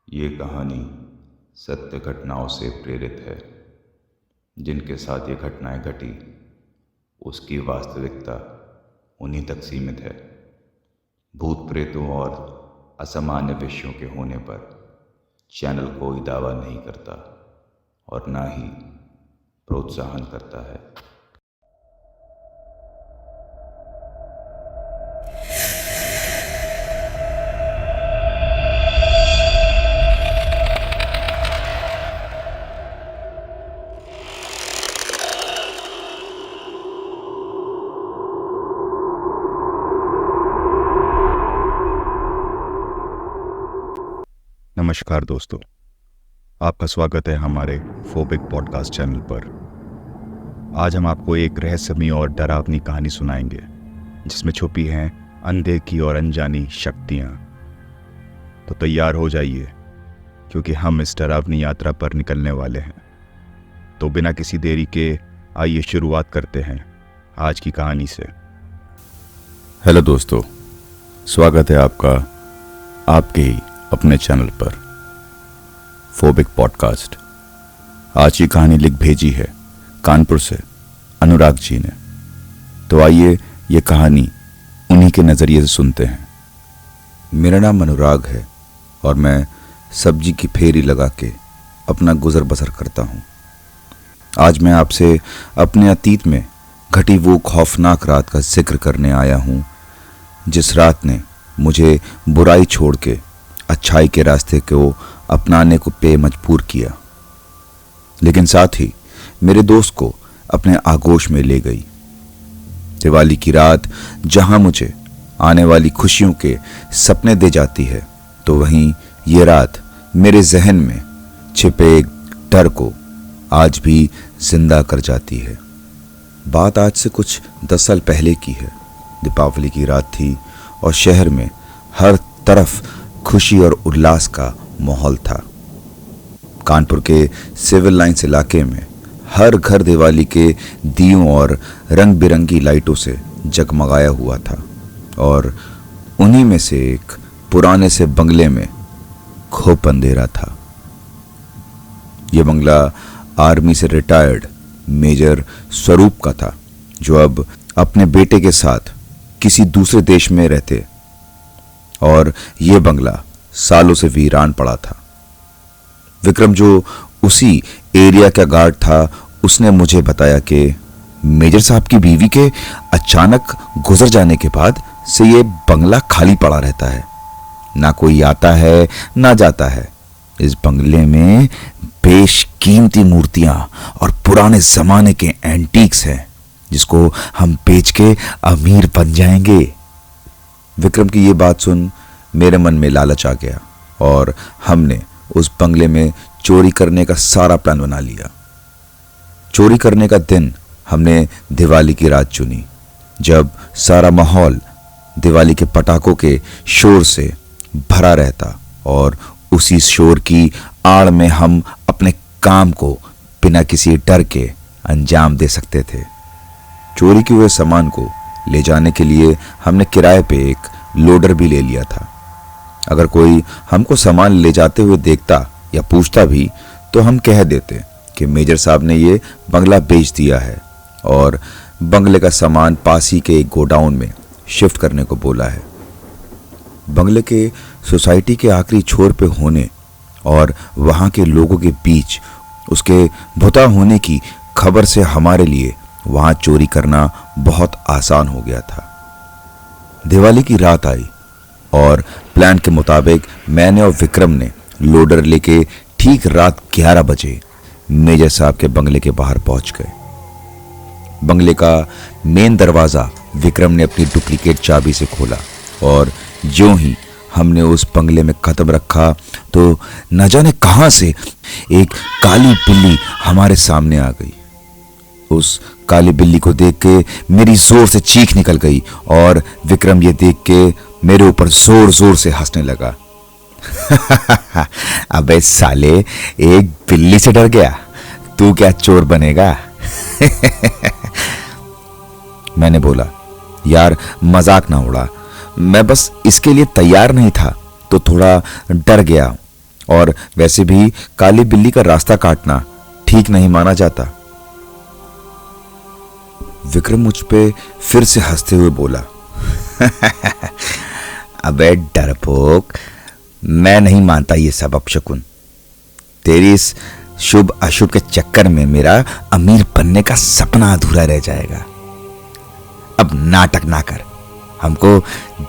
ये कहानी सत्य घटनाओं से प्रेरित है। जिनके साथ ये घटनाएं घटी उसकी वास्तविकता उन्हीं तक सीमित है। भूत प्रेतों और असामान्य विषयों के होने पर चैनल कोई दावा नहीं करता और ना ही प्रोत्साहन करता है। नमस्कार दोस्तों, आपका स्वागत है हमारे फोबिक पॉडकास्ट चैनल पर। आज हम आपको एक रहस्यमयी और डरावनी कहानी सुनाएंगे जिसमें छुपी हैं अनदेखी और अनजानी शक्तियाँ। तो तैयार हो जाइए क्योंकि हम इस डरावनी यात्रा पर निकलने वाले हैं। तो बिना किसी देरी के आइए शुरुआत करते हैं आज की कहानी से। हेलो दोस्तों, स्वागत है आपका आपके ही अपने चैनल पर फोबिक पॉडकास्ट। आज की कहानी लिख भेजी है कानपुर से अनुराग जी ने। तो आइए ये कहानी उन्हीं के नज़रिए से सुनते हैं। मेरा नाम अनुराग है और मैं सब्जी की फेरी लगा के अपना गुजर बसर करता हूँ। आज मैं आपसे अपने अतीत में घटी वो खौफनाक रात का जिक्र करने आया हूँ जिस रात ने मुझे बुराई छोड़ के अच्छाई के रास्ते को अपनाने को पे मजबूर किया, लेकिन साथ ही मेरे दोस्त को अपने आगोश में ले गई। दिवाली की रात जहां मुझे आने वाली खुशियों के सपने दे जाती है, तो वहीं ये रात मेरे जहन में छिपे एक डर को आज भी जिंदा कर जाती है। बात आज से कुछ 10 साल पहले की है। दीपावली की रात थी और शहर में हर तरफ खुशी और उल्लास का माहौल था। कानपुर के सिविल लाइंस इलाके में हर घर दिवाली के दियों और रंग बिरंगी लाइटों से जगमगाया हुआ था और उन्हीं में से एक पुराने से बंगले में खूब अंधेरा था। यह बंगला आर्मी से रिटायर्ड मेजर स्वरूप का था, जो अब अपने बेटे के साथ किसी दूसरे देश में रहते, और यह बंगला सालों से वीरान पड़ा था। विक्रम, जो उसी एरिया का गार्ड था, उसने मुझे बताया कि मेजर साहब की बीवी के अचानक गुजर जाने के बाद से यह बंगला खाली पड़ा रहता है। ना कोई आता है ना जाता है। इस बंगले में बेशकीमती मूर्तियां और पुराने जमाने के एंटीक्स हैं जिसको हम बेच के अमीर बन जाएंगे। विक्रम की ये बात सुन मेरे मन में लालच आ गया और हमने उस बंगले में चोरी करने का सारा प्लान बना लिया। चोरी करने का दिन हमने दिवाली की रात चुनी, जब सारा माहौल दिवाली के पटाखों के शोर से भरा रहता और उसी शोर की आड़ में हम अपने काम को बिना किसी डर के अंजाम दे सकते थे। चोरी किए हुए सामान को ले जाने के लिए हमने किराए पे एक लोडर भी ले लिया था। अगर कोई हमको सामान ले जाते हुए देखता या पूछता भी तो हम कह देते कि मेजर साहब ने ये बंगला बेच दिया है और बंगले का सामान पास ही के एक गोडाउन में शिफ्ट करने को बोला है। बंगले के सोसाइटी के आखिरी छोर पे होने और वहाँ के लोगों के बीच उसके भुता होने की खबर से हमारे लिए वहाँ चोरी करना बहुत आसान हो गया था। दिवाली की रात आई और प्लान के मुताबिक मैंने और विक्रम ने लोडर लेके ठीक रात 11 बजे मेजर साहब के बंगले के बाहर पहुंच गए। बंगले का मेन दरवाज़ा विक्रम ने अपनी डुप्लीकेट चाबी से खोला और ज्यों ही हमने उस बंगले में कदम रखा तो न जाने कहां से एक काली बिल्ली हमारे सामने आ गई। उस काली बिल्ली को देख के मेरी जोर से चीख निकल गई और विक्रम ये देख के मेरे ऊपर जोर जोर से हंसने लगा। अबे साले, एक बिल्ली से डर गया, तू क्या चोर बनेगा? मैंने बोला, यार मजाक ना उड़ा, मैं बस इसके लिए तैयार नहीं था तो थोड़ा डर गया और वैसे भी काली बिल्ली का रास्ता काटना ठीक नहीं माना जाता। विक्रम मुझ पे फिर से हंसते हुए बोला, अबे डरपोक, मैं नहीं मानता ये सब अपशकुन। तेरी इस शुभ अशुभ के चक्कर में मेरा अमीर बनने का सपना अधूरा रह जाएगा। अब नाटक ना कर, हमको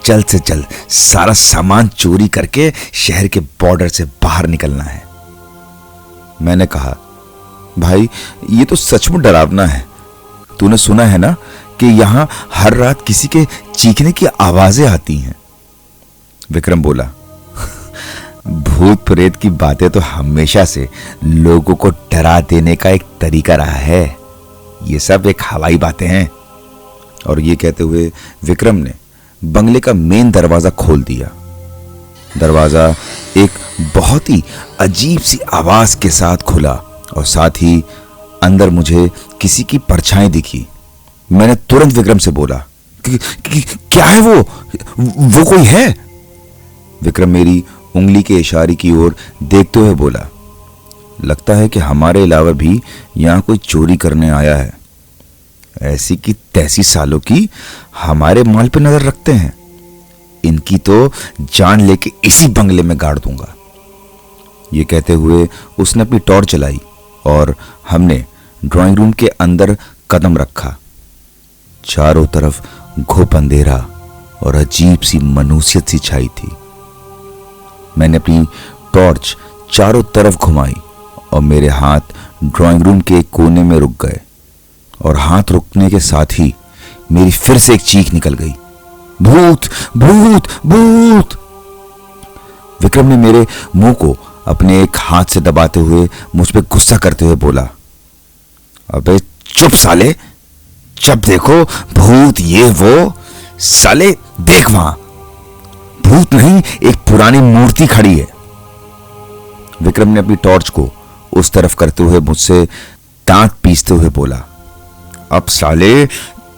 जल्द से जल्द सारा सामान चोरी करके शहर के बॉर्डर से बाहर निकलना है। मैंने कहा, भाई ये तो सचमुच डरावना है। तूने सुना है ना कि यहां हर रात किसी के चीखने की आवाजें आती हैं। विक्रम बोला, भूत प्रेत की बातें तो हमेशा से लोगों को डरा देने का एक तरीका रहा है। ये सब एक हवाई बातें हैं। और ये कहते हुए विक्रम ने बंगले का मेन दरवाजा खोल दिया। दरवाजा एक बहुत ही अजीब सी आवाज के साथ खुला और साथ ही अंदर मुझे किसी की परछाई दिखी। मैंने तुरंत विक्रम से बोला, क्या है वो कोई है? विक्रम मेरी उंगली के इशारे की ओर देखते हुए बोला, लगता है कि हमारे अलावा भी यहां कोई चोरी करने आया है। ऐसी की तैसी सालों की हमारे माल पे नजर रखते हैं। इनकी तो जान लेके इसी बंगले में गाड़ दूंगा। ये कहते हुए उसने अपनी टॉर्च जलाई और हमने ड्राइंग रूम के अंदर कदम रखा। चारों तरफ घुप अंधेरा और अजीब सी मनुष्यत सी छाई थी। मैंने अपनी टॉर्च चारों तरफ घुमाई और मेरे हाथ ड्राइंग रूम के एक कोने में रुक गए और हाथ रुकने के साथ ही मेरी फिर से एक चीख निकल गई, भूत भूत भूत। विक्रम ने मेरे मुंह को अपने एक हाथ से दबाते हुए मुझ पे गुस्सा करते हुए बोला, अबे चुप साले, जब देखो भूत ये वो। साले देख, वहां भूत नहीं, एक पुरानी मूर्ति खड़ी है। विक्रम ने अपनी टॉर्च को उस तरफ करते हुए मुझसे दांत पीसते हुए बोला, अब साले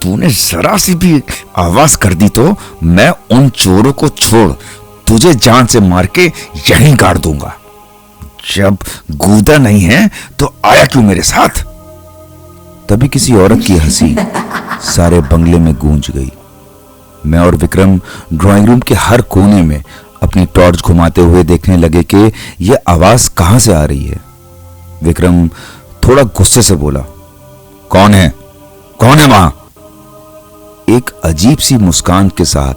तूने जरा सी भी आवाज कर दी तो मैं उन चोरों को छोड़ तुझे जान से मार के यहीं गाड़ दूंगा। जब गूदा नहीं है तो आया क्यों मेरे साथ? तभी किसी औरत की हंसी सारे बंगले में गूंज गई। मैं और विक्रम ड्राइंग रूम के हर कोने में अपनी टॉर्च घुमाते हुए देखने लगे कि यह आवाज कहां से आ रही है। विक्रम थोड़ा गुस्से से बोला, कौन है वहां? एक अजीब सी मुस्कान के साथ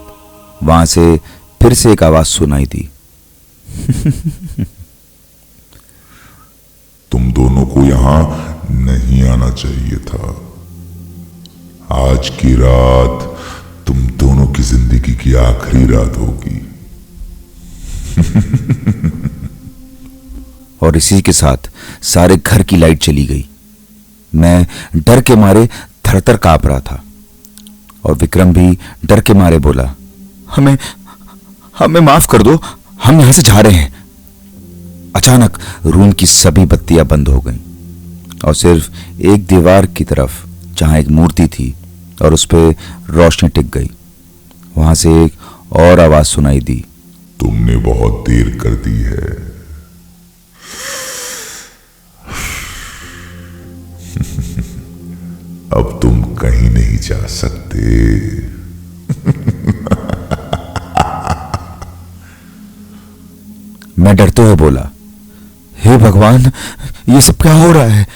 वहां से फिर से एक आवाज सुनाई दी, तुम दोनों को यहां नहीं आना चाहिए था। आज की रात तुम दोनों की जिंदगी की आखिरी रात होगी। और इसी के साथ सारे घर की लाइट चली गई। मैं डर के मारे थरथर कांप रहा था और विक्रम भी डर के मारे बोला, हमें माफ कर दो, हम यहां से जा रहे हैं। अचानक रूम की सभी बत्तियां बंद हो गईं और सिर्फ एक दीवार की तरफ जहां एक मूर्ति थी और उस पर रोशनी टिक गई, वहां से एक और आवाज सुनाई दी, तुमने बहुत देर कर दी है। अब तुम कहीं नहीं जा सकते। मैं डरते हुए बोला, हे भगवान, ये सब क्या हो रहा है?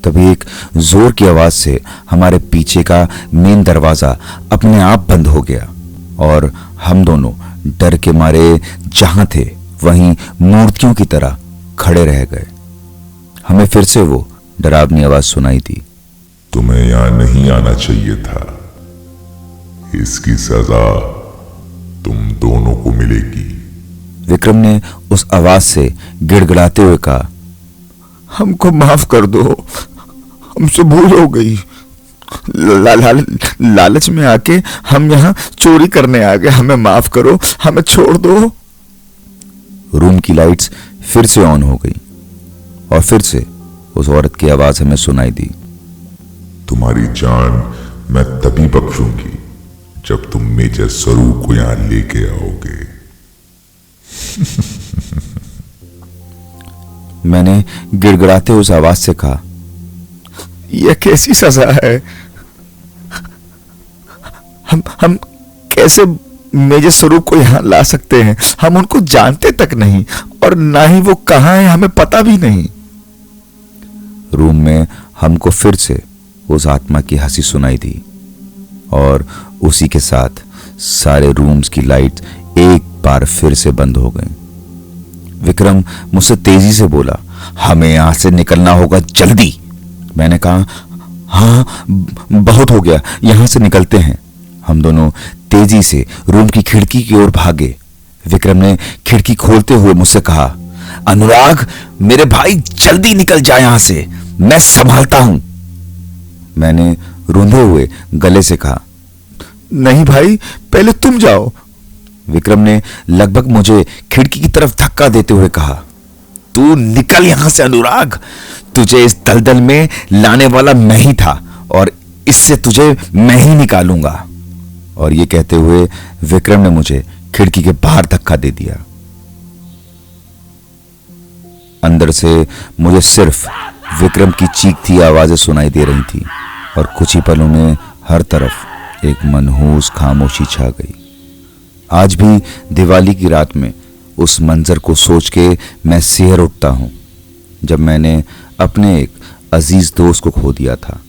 तभी एक जोर की आवाज से हमारे पीछे का मेन दरवाजा अपने आप बंद हो गया और हम दोनों डर के मारे जहां थे वहीं मूर्तियों की तरह खड़े रह गए। हमें फिर से वो डरावनी आवाज सुनाई दी, तुम्हें यहां नहीं आना चाहिए था। इसकी सजा तुम दोनों को मिलेगी। विक्रम ने उस आवाज से गिड़गिड़ाते हुए कहा, हमको माफ कर दो, हमसे भूल हो गई। लालच में आके हम यहाँ चोरी करने आ गए, हमें माफ करो, हमें छोड़ दो। रूम की लाइट्स फिर से ऑन हो गई और फिर से उस औरत की आवाज हमें सुनाई दी, तुम्हारी जान मैं तभी बख्शूंगी जब तुम मेजर स्वरूप को यहां लेके आओगे। मैंने गिड़गिड़ाते उस आवाज से कहा, यह कैसी सजा है? हम कैसे मेजर स्वरूप को यहां ला सकते हैं? हम उनको जानते तक नहीं, और ना ही वो कहां है हमें पता भी नहीं। रूम में हमको फिर से उस आत्मा की हंसी सुनाई दी, और उसी के साथ सारे रूम्स की लाइट एक बार फिर से बंद हो गई। विक्रम मुझसे तेजी से बोला, हमें यहां से निकलना होगा जल्दी। मैंने कहा, हाँ बहुत हो गया, यहां से निकलते हैं। हम दोनों तेजी से रूम की खिड़की की ओर भागे। विक्रम ने खिड़की खोलते हुए मुझसे कहा, अनुराग मेरे भाई जल्दी निकल जा यहां से, मैं संभालता हूं। मैंने रूंधे हुए गले से कहा, नहीं भाई पहले तुम जाओ। विक्रम ने लगभग मुझे खिड़की की तरफ धक्का देते हुए कहा, तू निकल यहां से अनुराग, तुझे इस दलदल में लाने वाला मैं ही था, और इससे तुझे मैं ही निकालूंगा। और ये कहते हुए विक्रम ने मुझे खिड़की के बाहर धक्का दे दिया। अंदर से मुझे सिर्फ विक्रम की चीखती आवाजें सुनाई दे रही थी, और कुछ ही पलों में हर तरफ एक मनहूस खामोशी छा गई। आज भी दिवाली की रात में उस मंजर को सोच के मैं सिहर उठता हूं, जब मैंने अपने एक अजीज दोस्त को खो दिया था।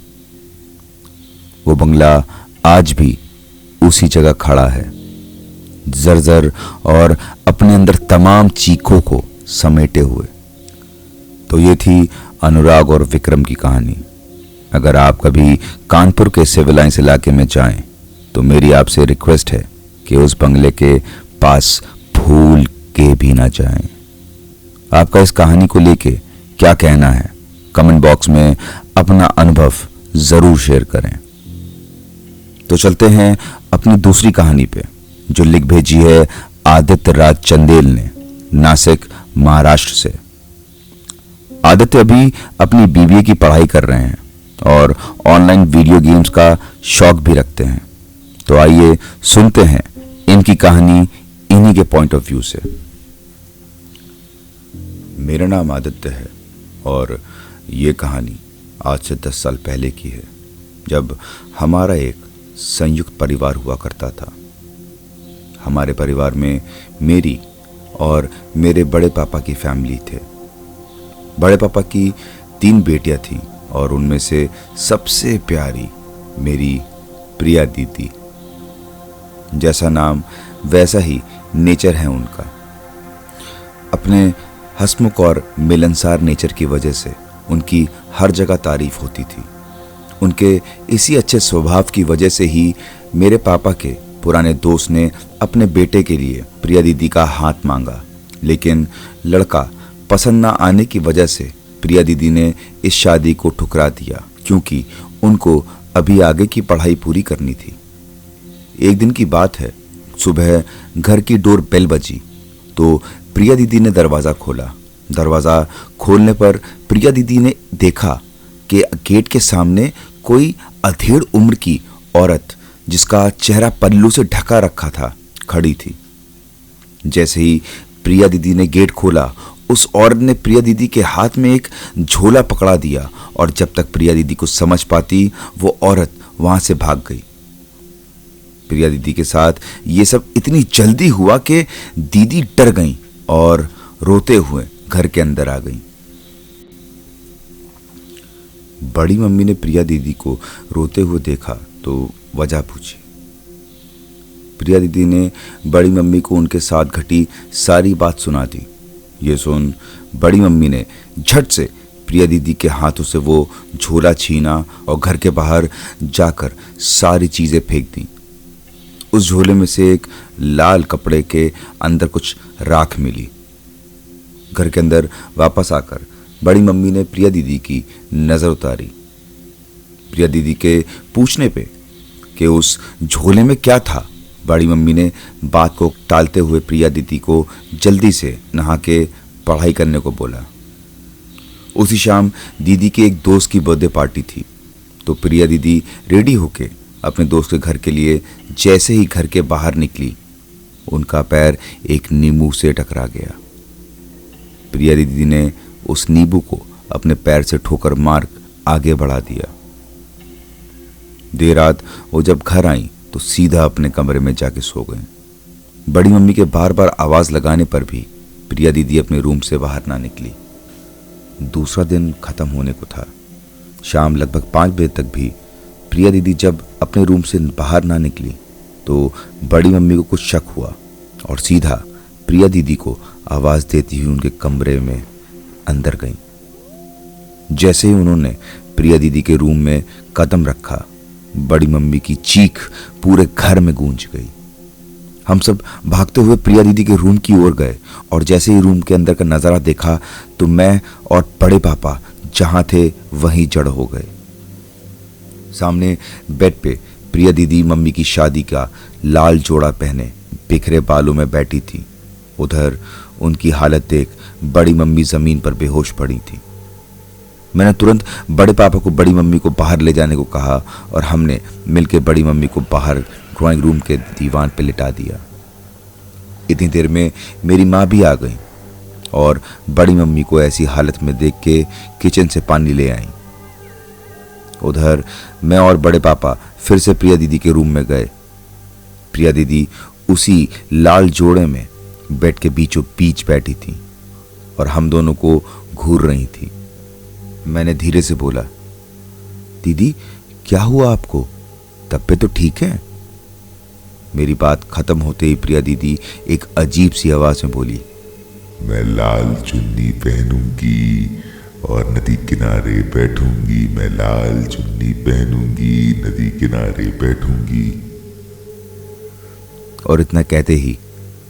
वो बंगला आज भी उसी जगह खड़ा है, जर्जर और अपने अंदर तमाम चीखों को समेटे हुए। तो ये थी अनुराग और विक्रम की कहानी। अगर आप कभी कानपुर के सिविलाइंस इलाके में जाएं, तो मेरी आपसे रिक्वेस्ट है कि उस बंगले के पास भूल के भी ना जाएं। आपका इस कहानी को लेके क्या कहना है, कमेंट बॉक्स में अपना अनुभव जरूर शेयर करें। तो चलते हैं अपनी दूसरी कहानी पे, जो लिख भेजी है आदित्य राज चंदेल ने, नासिक महाराष्ट्र से। आदित्य अभी अपनी बीबीए की पढ़ाई कर रहे हैं और ऑनलाइन वीडियो गेम्स का शौक भी रखते हैं। तो आइए सुनते हैं इनकी कहानी इन्हीं के पॉइंट ऑफ व्यू से। मेरा नाम आदित्य है और ये कहानी आज से 10 साल पहले की है, जब हमारा एक संयुक्त परिवार हुआ करता था। हमारे परिवार में मेरी और मेरे बड़े पापा की फैमिली थे। बड़े पापा की 3 बेटियां थीं और उनमें से सबसे प्यारी मेरी प्रिया दीदी। जैसा नाम वैसा ही नेचर है उनका। अपने हंसमुख और मिलनसार नेचर की वजह से उनकी हर जगह तारीफ होती थी। उनके इसी अच्छे स्वभाव की वजह से ही मेरे पापा के पुराने दोस्त ने अपने बेटे के लिए प्रिया दीदी का हाथ मांगा, लेकिन लड़का पसंद ना आने की वजह से प्रिया दीदी ने इस शादी को ठुकरा दिया, क्योंकि उनको अभी आगे की पढ़ाई पूरी करनी थी। एक दिन की बात है, सुबह घर की डोर बेल बजी तो प्रिया दीदी ने दरवाज़ा खोला। दरवाज़ा खोलने पर प्रिया दीदी ने देखा कि गेट के सामने कोई अधेड़ उम्र की औरत, जिसका चेहरा पल्लू से ढका रखा था, खड़ी थी। जैसे ही प्रिया दीदी ने गेट खोला, उस औरत ने प्रिया दीदी के हाथ में एक झोला पकड़ा दिया, और जब तक प्रिया दीदी कुछ समझ पाती, वो औरत वहां से भाग गई। प्रिया दीदी के साथ ये सब इतनी जल्दी हुआ कि दीदी डर गईं और रोते हुए घर के अंदर आ गईं। बड़ी मम्मी ने प्रिया दीदी को रोते हुए देखा तो वजह पूछी। प्रिया दीदी ने बड़ी मम्मी को उनके साथ घटी सारी बात सुना दी। ये सुन बड़ी मम्मी ने झट से प्रिया दीदी के हाथों से वो झोला छीना और घर के बाहर जाकर सारी चीजें फेंक दी। उस झोले में से एक लाल कपड़े के अंदर कुछ राख मिली। घर के अंदर वापस आकर बड़ी मम्मी ने प्रिया दीदी की नजर उतारी। प्रिया दीदी के पूछने पे कि उस झोले में क्या था, बड़ी मम्मी ने बात को टालते हुए प्रिया दीदी को जल्दी से नहा के पढ़ाई करने को बोला। उसी शाम दीदी के एक दोस्त की बर्थडे पार्टी थी, तो प्रिया दीदी रेडी होके अपने दोस्त के घर के लिए जैसे ही घर के बाहर निकली, उनका पैर एक नींबू से टकरा गया। प्रिया दीदी ने उस नींबू को अपने पैर से ठोकर मार आगे बढ़ा दिया। देर रात वो जब घर आई तो सीधा अपने कमरे में जाके सो गए। बड़ी मम्मी के बार बार आवाज लगाने पर भी प्रिया दीदी अपने रूम से बाहर ना निकली। दूसरा दिन खत्म होने को था। शाम लगभग 5 बजे तक भी प्रिया दीदी जब अपने रूम से बाहर ना निकली तो बड़ी मम्मी को कुछ शक हुआ और सीधा प्रिया दीदी को आवाज देती हुई उनके कमरे में अंदर गई। जैसे ही उन्होंने प्रिया दीदी के रूम में कदम रखा, बड़ी मम्मी की चीख पूरे घर में गूंज गई। हम सब भागते हुए प्रिया दीदी के रूम की ओर गए और जैसे ही रूम के अंदर का नजारा देखा तो मैं और बड़े पापा जहां थे वहीं जड़ हो गए। सामने बेड पे प्रिया दीदी मम्मी की शादी का लाल जोड़ा पहने बिखरे बालों में बैठी थी। उधर उनकी हालत देख बड़ी मम्मी जमीन पर बेहोश पड़ी थी। मैंने तुरंत बड़े पापा को बड़ी मम्मी को बाहर ले जाने को कहा और हमने मिलकर बड़ी मम्मी को बाहर ड्राइंग रूम के दीवान पर लिटा दिया। इतनी देर में मेरी माँ भी आ गई और बड़ी मम्मी को ऐसी हालत में देख के किचन से पानी ले आई। उधर मैं और बड़े पापा फिर से प्रिया दीदी के रूम में गए। प्रिया दीदी उसी लाल जोड़े में बेड के बीचों बीच बैठी थी और हम दोनों को घूर रही थी। मैंने धीरे से बोला, दीदी क्या हुआ आपको? तबीयत तो ठीक है? मेरी बात खत्म होते ही प्रिया दीदी एक अजीब सी आवाज में बोली, मैं लाल चुन्नी पहनूंगी और नदी किनारे बैठूंगी। मैं लाल चुन्नी पहनूंगी, नदी किनारे बैठूंगी। और इतना कहते ही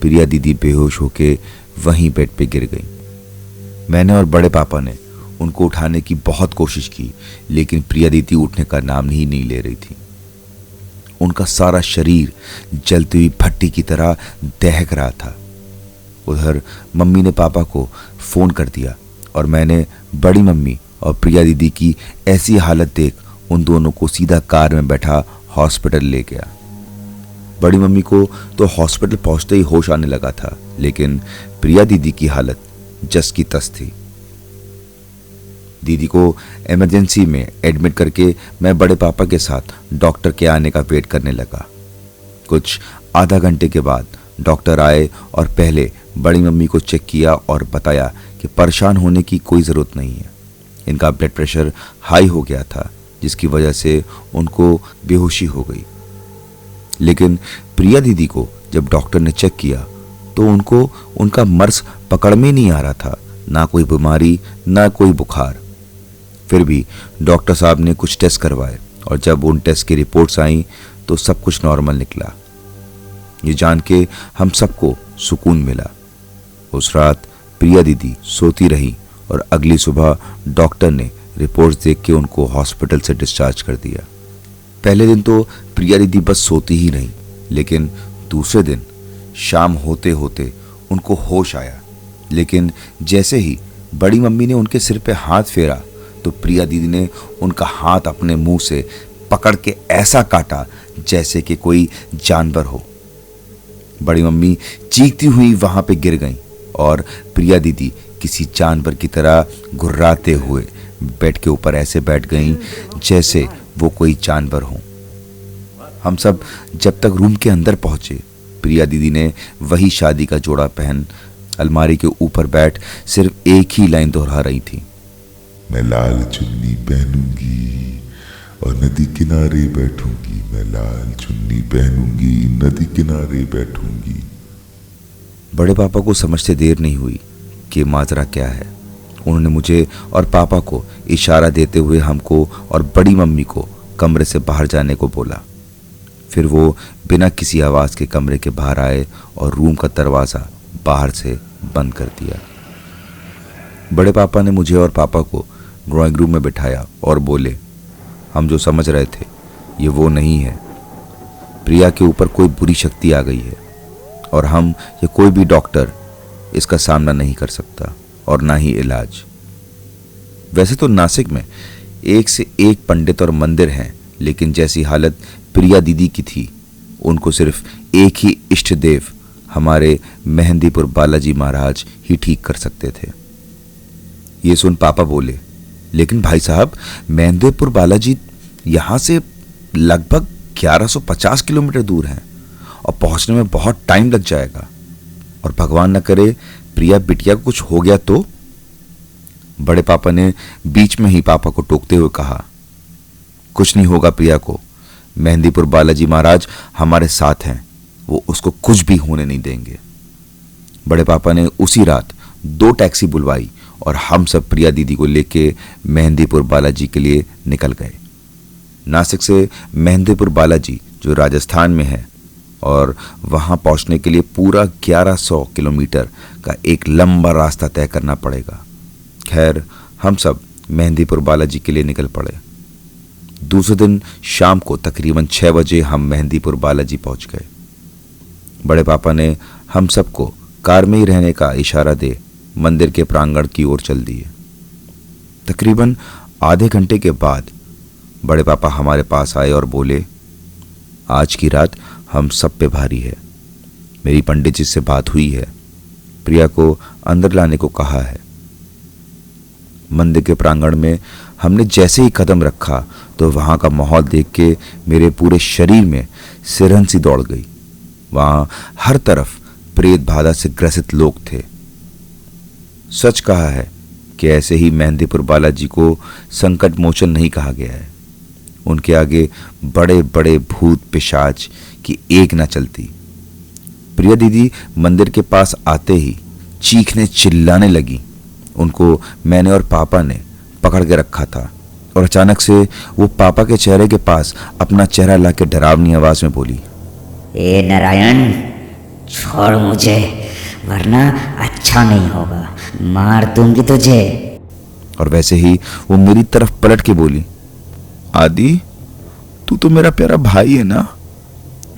प्रिया दीदी बेहोश होके वहीं बेड पे गिर गई। मैंने और बड़े पापा ने उनको उठाने की बहुत कोशिश की, लेकिन प्रिया दीदी उठने का नाम ही नहीं ले रही थी। उनका सारा शरीर जलती हुई भट्टी की तरह दहक रहा था। उधर मम्मी ने पापा को फोन कर दिया और मैंने बड़ी मम्मी और प्रिया दीदी की ऐसी हालत देख उन दोनों को सीधा कार में बैठा हॉस्पिटल ले गया। बड़ी मम्मी को तो हॉस्पिटल पहुंचते ही होश आने लगा था, लेकिन प्रिया दीदी की हालत जस की तस थी। दीदी को इमरजेंसी में एडमिट करके मैं बड़े पापा के साथ डॉक्टर के आने का वेट करने लगा। कुछ आधा घंटे के बाद डॉक्टर आए और पहले बड़ी मम्मी को चेक किया और बताया कि परेशान होने की कोई ज़रूरत नहीं है। इनका ब्लड प्रेशर हाई हो गया था, जिसकी वजह से उनको बेहोशी हो गई। लेकिन प्रिया दीदी को जब डॉक्टर ने चेक किया तो उनको उनका मर्ज पकड़ में नहीं आ रहा था, ना कोई बीमारी ना कोई बुखार। फिर भी डॉक्टर साहब ने कुछ टेस्ट करवाए और जब उन टेस्ट की रिपोर्ट्स आई तो सब कुछ नॉर्मल निकला। ये जान के हम सबको सुकून मिला। उस रात प्रिया दीदी सोती रही और अगली सुबह डॉक्टर ने रिपोर्ट्स देख के उनको हॉस्पिटल से डिस्चार्ज कर दिया। पहले दिन तो प्रिया दीदी बस सोती ही रही, लेकिन दूसरे दिन शाम होते होते उनको होश आया। लेकिन जैसे ही बड़ी मम्मी ने उनके सिर पे हाथ फेरा तो प्रिया दीदी ने उनका हाथ अपने मुंह से पकड़ के ऐसा काटा जैसे कि कोई जानवर हो। बड़ी मम्मी चीखती हुई वहां पे गिर गईं और प्रिया दीदी किसी जानवर की तरह घुर्राते हुए बेड के ऊपर ऐसे बैठ गईं जैसे वो कोई जानवर हो। हम सब जब तक रूम के अंदर पहुंचे, प्रिया दीदी ने वही शादी का जोड़ा पहन अलमारी के ऊपर बैठ सिर्फ एक ही लाइन दोहरा रही थी, मैं लाल चुन्नी पहनूंगी और नदी किनारे बैठूंगी। मैं लाल चुन्नी पहनूंगी, नदी किनारे बैठूंगी। बड़े पापा को समझते देर नहीं हुई कि माजरा क्या है। उन्होंने मुझे और पापा को इशारा देते हुए हमको और बड़ी मम्मी को कमरे से बाहर जाने को बोला। फिर वो बिना किसी आवाज़ के कमरे के बाहर आए और रूम का दरवाज़ा बाहर से बंद कर दिया। बड़े पापा ने मुझे और पापा को ड्राइंग रूम में बिठाया और बोले, हम जो समझ रहे थे ये वो नहीं है। प्रिया के ऊपर कोई बुरी शक्ति आ गई है और हम या कोई भी डॉक्टर इसका सामना नहीं कर सकता और ना ही इलाज। वैसे तो नासिक में एक से एक पंडित और मंदिर हैं, लेकिन जैसी हालत प्रिया दीदी की थी, उनको सिर्फ एक ही इष्ट देव हमारे मेहंदीपुर बालाजी महाराज ही ठीक कर सकते थे। ये सुन पापा बोले, लेकिन भाई साहब, मेहंदीपुर बालाजी यहाँ से लगभग 1150 किलोमीटर दूर है और पहुंचने में बहुत टाइम लग जाएगा। और भगवान न करे प्रिया बिटिया को कुछ हो गया तो। बड़े पापा ने बीच में ही पापा को टोकते हुए कहा, कुछ नहीं होगा प्रिया को। मेहंदीपुर बालाजी महाराज हमारे साथ हैं, वो उसको कुछ भी होने नहीं देंगे। बड़े पापा ने उसी रात 2 टैक्सी बुलवाई और हम सब प्रिया दीदी को लेके मेहंदीपुर बालाजी के लिए निकल गए। नासिक से मेहंदीपुर बालाजी जो राजस्थान में है, और वहां पहुंचने के लिए पूरा 1100 किलोमीटर का एक लंबा रास्ता तय करना पड़ेगा। खैर, हम सब मेहंदीपुर बालाजी के लिए निकल पड़े। दूसरे दिन शाम को तकरीबन 6 बजे हम मेहंदीपुर बालाजी पहुंच गए। बड़े पापा ने हम सबको कार में ही रहने का इशारा दे मंदिर के प्रांगण की ओर चल दिए। तकरीबन आधे घंटे के बाद बड़े पापा हमारे पास आए और बोले, आज की रात हम सब पे भारी है। मेरी पंडित जी से बात हुई है, प्रिया को अंदर लाने को कहा है। मंदिर के प्रांगण में हमने जैसे ही कदम रखा तो वहां का माहौल देख के मेरे पूरे शरीर में सिरहन सी दौड़ गई। वहां हर तरफ प्रेत बाधा से ग्रसित लोग थे। सच कहा है कि ऐसे ही मेहंदीपुर बालाजी को संकट मोचन नहीं कहा गया है। उनके आगे बड़े बड़े भूत पिशाच की एक न चलती। प्रिया दीदी मंदिर के पास आते ही चीखने चिल्लाने लगी। उनको मैंने और पापा ने पकड़ के रखा था और अचानक से वो पापा के चेहरे के पास अपना चेहरा लाके डरावनी आवाज में बोली, ए नारायण, छोड़ मुझे वरना अच्छा नहीं होगा, मार दूंगी तुझे। और वैसे ही वो मेरी तरफ पलट के बोली, आदि, तू तो मेरा प्यारा भाई है ना,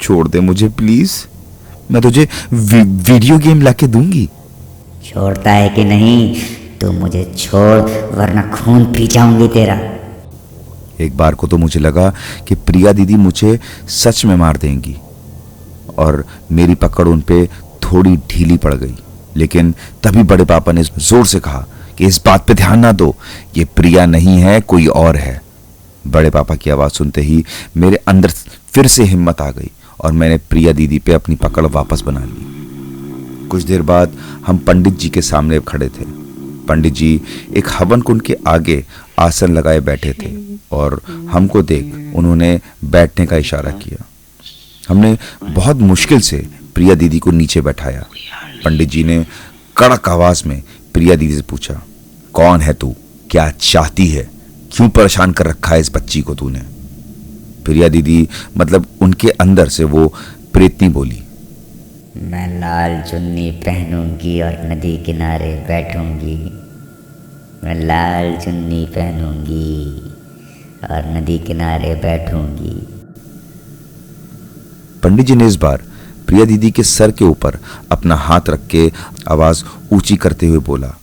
छोड़ दे मुझे प्लीज, मैं तुझे वीडियो गेम लाके दूंगी। छोड़ता है कि नहीं? तू मुझे छोड़ वरना खून पी जाऊंगी तेरा। एक बार को तो मुझे लगा कि प्रिया दीदी मुझे सच में मार देंगी और मेरी पकड़ उन पे थोड़ी ढीली पड़ गई। लेकिन तभी बड़े पापा ने जोर से कहा कि इस बात पे ध्यान ना दो, ये प्रिया नहीं है, कोई और है। बड़े पापा की आवाज सुनते ही मेरे अंदर फिर से हिम्मत आ गई और मैंने प्रिया दीदी पे अपनी पकड़ वापस बना ली। कुछ देर बाद हम पंडित जी के सामने खड़े थे। पंडित जी एक हवन कुंड के आगे आसन लगाए बैठे थे और हमको देख उन्होंने बैठने का इशारा किया। हमने बहुत मुश्किल से प्रिया दीदी को नीचे बैठाया। पंडित जी ने कड़क आवाज में प्रिया दीदी से पूछा, कौन है तू, क्या चाहती है, क्यों परेशान कर रखा है इस बच्ची को तूने? प्रिया दीदी मतलब उनके अंदर से वो प्रेतनी बोली, मैं लाल चुन्नी पहनूंगी और नदी किनारे बैठूंगी। मैं लाल चुन्नी पहनूंगी और नदी किनारे बैठूंगी। पंडित जी ने इस बार प्रिया दीदी के सर के ऊपर अपना हाथ रख के आवाज ऊंची करते हुए बोला,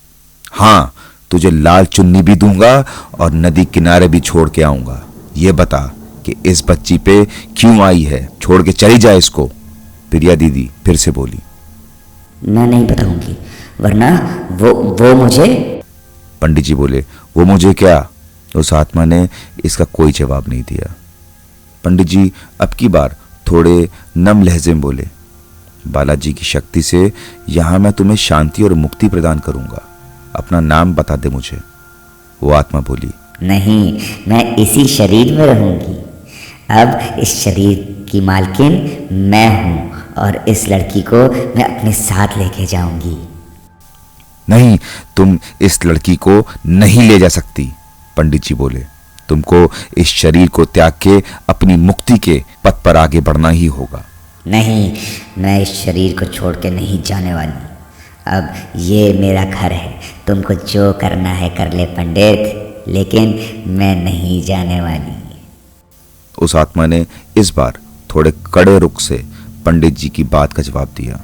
हाँ, तुझे लाल चुन्नी भी दूंगा और नदी किनारे भी छोड़ के आऊंगा। ये बता कि इस बच्ची पे क्यों आई है, छोड़ के चली जाए इसको। प्रिया दीदी फिर से बोली, मैं नहीं बताऊंगी वरना वो मुझे। पंडित जी बोले, वो मुझे क्या? उस आत्मा ने इसका कोई जवाब नहीं दिया। पंडित जी अब की बार थोड़े नम लहजे में बोले, बालाजी की शक्ति से यहां मैं तुम्हें शांति और मुक्ति प्रदान करूंगा, अपना नाम बता दे मुझे। वो आत्मा बोली, नहीं, मैं इसी शरीर में रहूंगी। अब इस शरीर की मालकिन मैं हूं और इस लड़की को मैं अपने साथ लेके जाऊंगी। नहीं, तुम इस लड़की को नहीं ले जा सकती। पंडित जी बोले, तुमको इस शरीर को त्याग के अपनी मुक्ति के पथ पर आगे बढ़ना ही होगा। नहीं, मैं इस शरीर को छोड़ के नहीं जाने वाली। अब ये मेरा घर है, तुमको जो करना है कर ले पंडित, लेकिन मैं नहीं जाने वाली। उस आत्मा ने इस बार थोड़े कड़े रुख से पंडित जी की बात का जवाब दिया।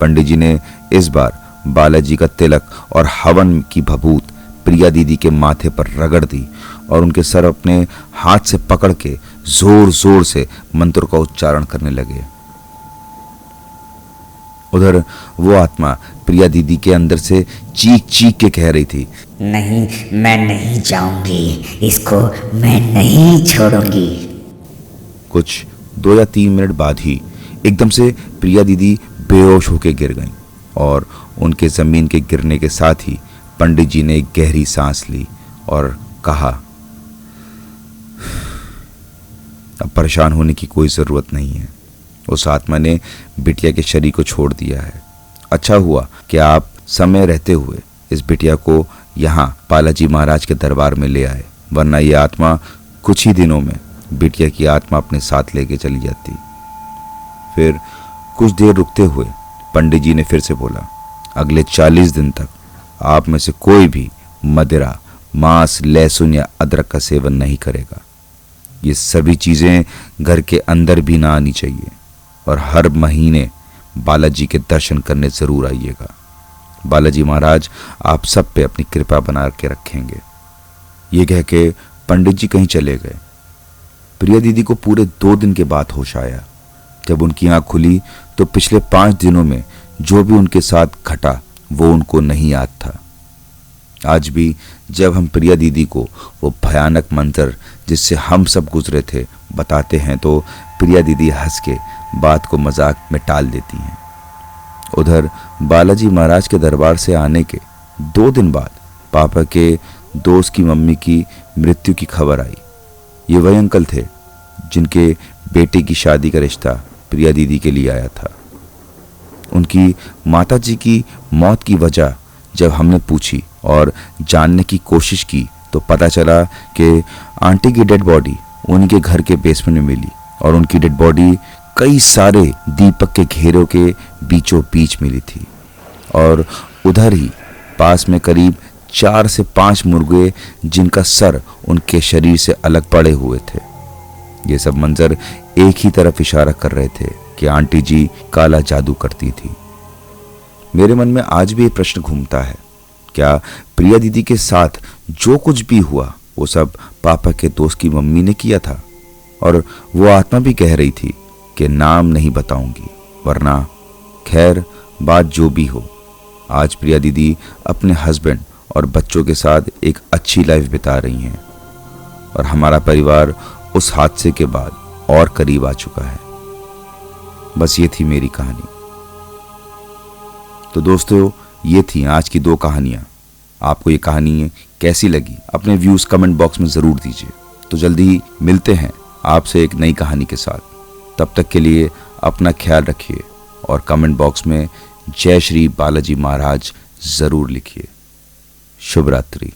पंडित जी ने इस बार बालाजी का तिलक और हवन की भभूत प्रिया दीदी के माथे पर रगड़ दी और उनके सर अपने हाथ से पकड़ के जोर जोर से मंत्र का उच्चारण करने लगे। उधर वो आत्मा प्रिया दीदी के अंदर से चीख चीख के कह रही थी, नहीं, मैं नहीं जाऊंगी, इसको मैं नहीं छोड़ूंगी। कुछ 2 या 3 मिनट बाद ही एकदम से प्रिया दीदी बेहोश होकर गिर गईं और उनके जमीन के गिरने के साथ ही पंडित जी ने एक गहरी सांस ली और कहा, अब परेशान होने की कोई ज़रूरत नहीं है। उस आत्मा ने बिटिया के शरीर को छोड़ दिया है। अच्छा हुआ कि आप समय रहते हुए इस बिटिया को यहाँ बालाजी महाराज के दरबार में ले आए, वरना ये आत्मा कुछ ही दिनों में बिटिया की आत्मा अपने साथ लेके चली जाती। फिर कुछ देर रुकते हुए पंडित जी ने फिर से बोला, अगले 40 दिन तक आप में से कोई भी मदिरा, मांस, लहसुन या अदरक का सेवन नहीं करेगा। ये सभी चीज़ें घर के अंदर भी ना आनी चाहिए और हर महीने बालाजी के दर्शन करने ज़रूर आइएगा। बालाजी महाराज आप सब पे अपनी कृपा बना के रखेंगे। ये कह के पंडित जी कहीं चले गए। प्रिया दीदी को पूरे 2 दिन के बाद होश आया। जब उनकी आंख खुली तो पिछले 5 दिनों में जो भी उनके साथ घटा वो उनको नहीं याद था। आज भी जब हम प्रिया दीदी को वो भयानक मंजर जिससे हम सब गुजरे थे बताते हैं तो प्रिया दीदी हंस के बात को मजाक में टाल देती हैं। उधर बालाजी महाराज के दरबार से आने के 2 दिन बाद पापा के दोस्त की मम्मी की मृत्यु की खबर आई। ये वही अंकल थे जिनके बेटे की शादी का रिश्ता प्रिया दीदी के लिए आया था। उनकी माताजी की मौत की वजह जब हमने पूछी और जानने की कोशिश की तो पता चला कि आंटी की डेड बॉडी उन्हीं के घर के बेसमेंट में मिली और उनकी डेड बॉडी कई सारे दीपक के घेरों के बीचों बीच मिली थी और उधर ही पास में करीब 4 से 5 मुर्गे जिनका सर उनके शरीर से अलग पड़े हुए थे। ये सब मंजर एक ही तरफ इशारा कर रहे थे कि आंटी जी काला जादू करती थी। मेरे मन में आज भी ये प्रश्न घूमता है, क्या प्रिया दीदी के साथ जो कुछ भी हुआ वो सब पापा के दोस्त की मम्मी ने किया था? और वो आत्मा भी कह रही थी कि नाम नहीं बताऊंगी, वरना खैर बात जो भी हो, आज प्रिया दीदी अपने हस्बैंड और बच्चों के साथ एक अच्छी लाइफ बिता रही हैं और हमारा परिवार उस हादसे के बाद और करीब आ चुका है। बस ये थी मेरी कहानी। तो दोस्तों, ये थी आज की 2 कहानियां। आपको ये कहानी कैसी लगी अपने व्यूज कमेंट बॉक्स में ज़रूर दीजिए। तो जल्दी मिलते हैं आपसे एक नई कहानी के साथ। तब तक के लिए अपना ख्याल रखिए और कमेंट बॉक्स में जय श्री बालाजी महाराज ज़रूर लिखिए। शुभ रात्रि।